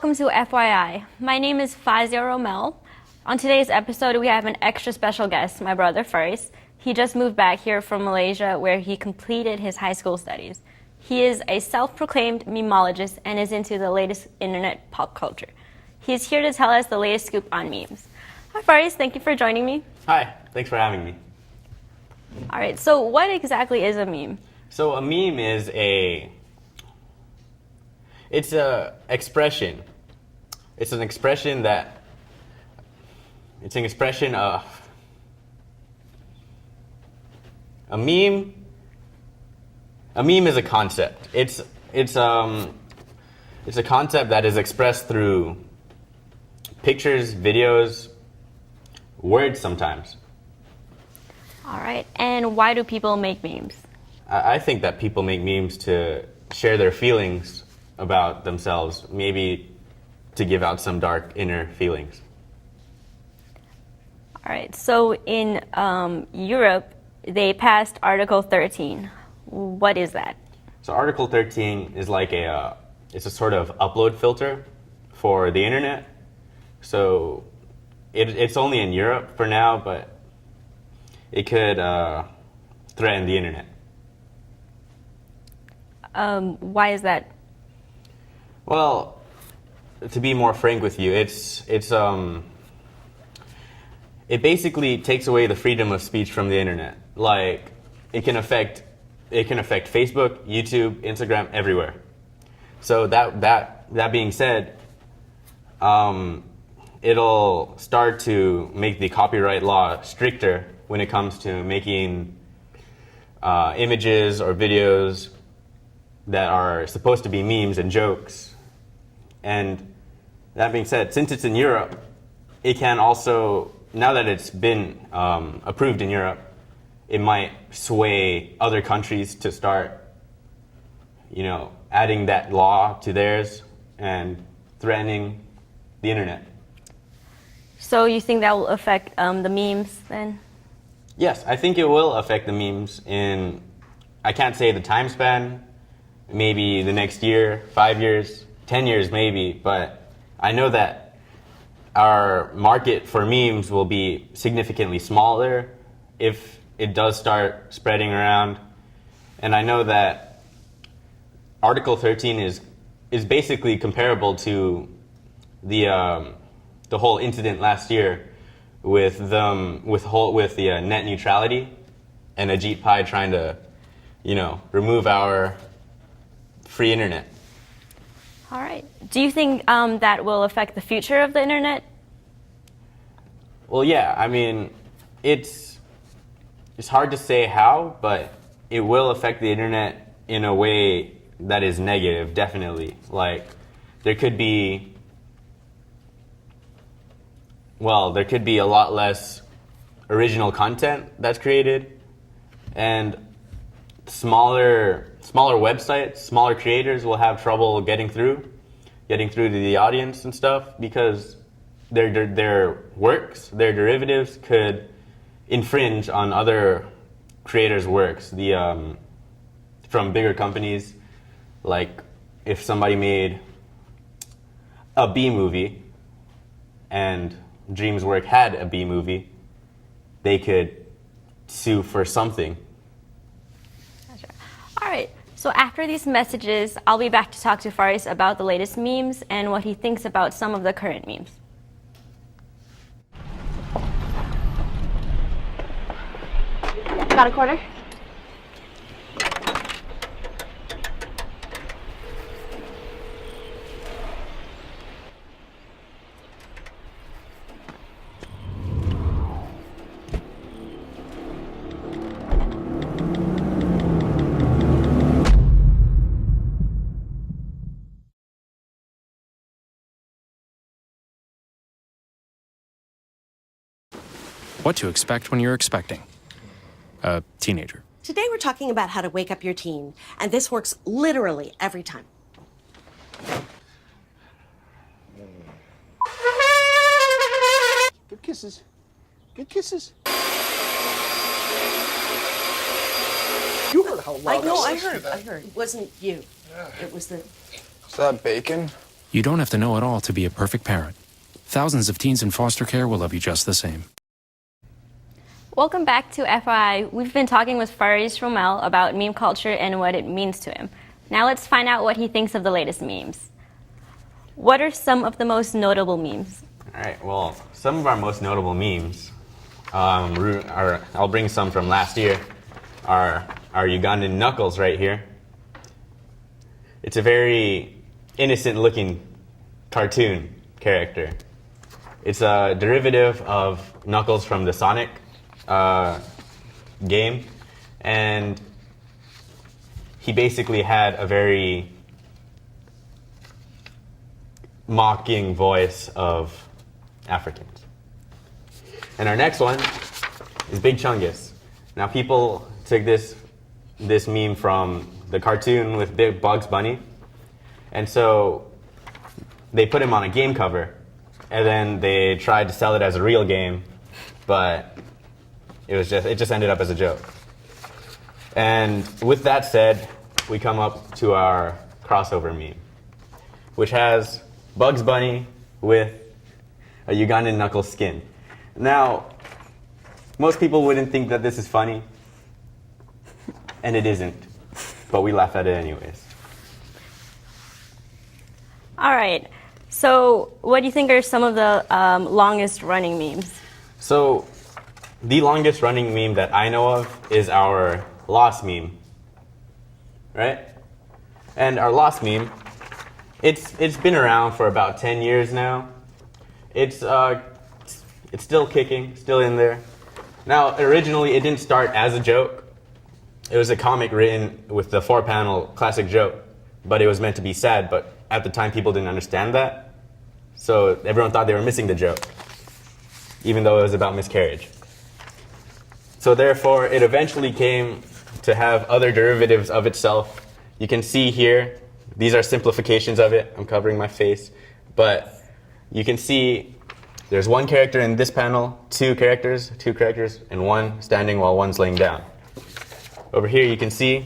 welcome to FYI. My name is Fazia and On today's episode, we have an extra special guest, my brother Faris. He just moved back here from Malaysia where he completed his high school studies. He is a self-proclaimed memologist and is into the latest internet pop culture. He is here to tell us the latest scoop on memes. Hi Faris, thank you for joining me. Hi, thanks for having me. All right, so what exactly is a meme? So a meme is it's a expression. It's an expression of a meme. A meme is a concept. It's a concept that is expressed through pictures, videos, words sometimes. All right, and why do people make memes? I think that people make memes to share their feelings about themselves, maybe to give out some dark inner feelings. All right, so in Europe, they passed Article 13. What is that? So Article 13 is like it's a sort of upload filter for the internet. So it's only in Europe for now, but it could threaten the internet. Why is that? Well, to be more frank with you, it basically takes away the freedom of speech from the internet. Like it can affect Facebook, YouTube, Instagram, everywhere. So that being said, it'll start to make the copyright law stricter when it comes to making images or videos that are supposed to be memes and jokes. And that being said, since it's in Europe, it can also, now that it's been approved in Europe, it might sway other countries to start, adding that law to theirs and threatening the internet. So you think that will affect the memes then? Yes, I think it will affect the memes in, I can't say the time span, maybe the next year, 5 years, 10 years maybe, but I know that our market for memes will be significantly smaller if it does start spreading around. And I know that Article 13 is basically comparable to the whole incident last year with the net neutrality and Ajit Pai trying to, remove our free internet. All right. Do you think that will affect the future of the internet? Well, yeah. I mean, it's hard to say how, but it will affect the internet in a way that is negative, definitely. Like, there could be a lot less original content that's created, and smaller websites, smaller creators will have trouble getting through to the audience and stuff because their works, their derivatives could infringe on other creators' works. From bigger companies, like if somebody made a B movie and Dream's work had a B movie, they could sue for something. Gotcha. All right. So after these messages, I'll be back to talk to Faris about the latest memes and what he thinks about some of the current memes. Got a quarter? What to expect when you're expecting a teenager. Today we're talking about how to wake up your teen, and this works literally every time. Good kisses. Good kisses. You heard how loud I was. heard. I heard. It wasn't you. It was the... Is that bacon? You don't have to know it all to be a perfect parent. Thousands of teens in foster care will love you just the same. Welcome back to FYI. We've been talking with Faris Rommel about meme culture and what it means to him. Now let's find out what he thinks of the latest memes. What are some of the most notable memes? All right, well, some of our most notable memes, I'll bring some from last year, are our Ugandan Knuckles right here. It's a very innocent-looking cartoon character. It's a derivative of Knuckles from the Sonic game, and he basically had a very mocking voice of Africans. And our next one is Big Chungus. Now people took this meme from the cartoon with Big Bugs Bunny, and so they put him on a game cover, and then they tried to sell it as a real game, but it just ended up as a joke. And with that said, we come up to our crossover meme, which has Bugs Bunny with a Ugandan Knuckles skin. Now, most people wouldn't think that this is funny, and it isn't, but we laugh at it anyways. All right. So, what do you think are some of the longest running memes? So, the longest running meme that I know of is our Lost meme, right? And our Lost meme, it's been around for about 10 years now. It's still kicking, still in there. Now, originally, it didn't start as a joke. It was a comic written with the 4-panel classic joke, but it was meant to be sad, but at the time, people didn't understand that. So everyone thought they were missing the joke, even though it was about miscarriage. So therefore, it eventually came to have other derivatives of itself. You can see here, these are simplifications of it. I'm covering my face. But you can see there's one character in this panel, two characters, and one standing while one's laying down. Over here, you can see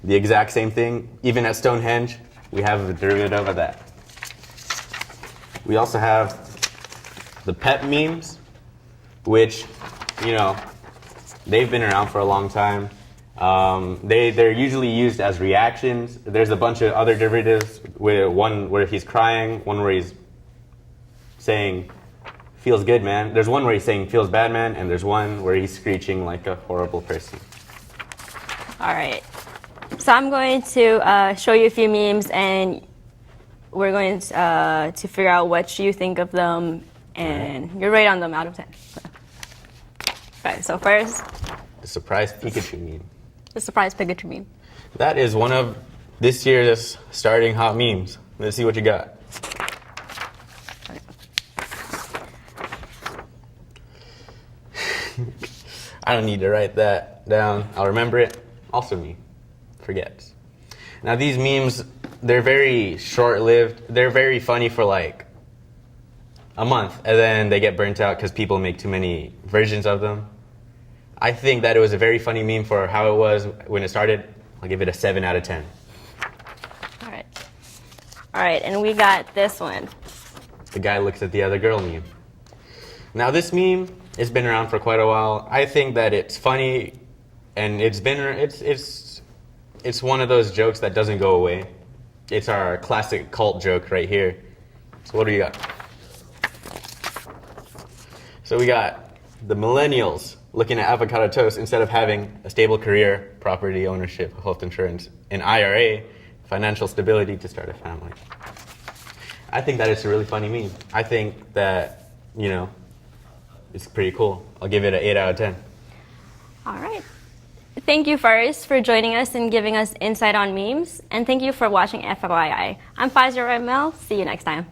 the exact same thing. Even at Stonehenge, we have a derivative of that. We also have the pet memes, which, they've been around for a long time. They're usually used as reactions. There's a bunch of other derivatives, one where he's crying, one where he's saying, feels good, man. There's one where he's saying, feels bad, man, and there's one where he's screeching like a horrible person. All right. So I'm going to show you a few memes, and we're going to figure out what you think of them, and you rate on them out of 10. Okay, so first, The surprise Pikachu meme. the surprise Pikachu meme. That is one of this year's starting hot memes. Let's see what you got. I don't need to write that down. I'll remember it. Also me. Forgets. Now these memes, they're very short-lived. They're very funny for like a month, and then they get burnt out because people make too many versions of them. I think that it was a very funny meme for how it was when it started. I'll give it a 7 out of 10. All right, and we got this one. The guy looks at the other girl meme. Now this meme has been around for quite a while. I think that it's funny, and it's one of those jokes that doesn't go away. It's our classic cult joke right here. So what do you got? So we got the millennials looking at avocado toast instead of having a stable career, property ownership, health insurance, an IRA, financial stability to start a family. I think that it's a really funny meme. I think that, it's pretty cool. I'll give it an 8 out of 10. All right. Thank you, Faris, for joining us and giving us insight on memes. And thank you for watching FYI. I'm Fazia and Faris. See you next time.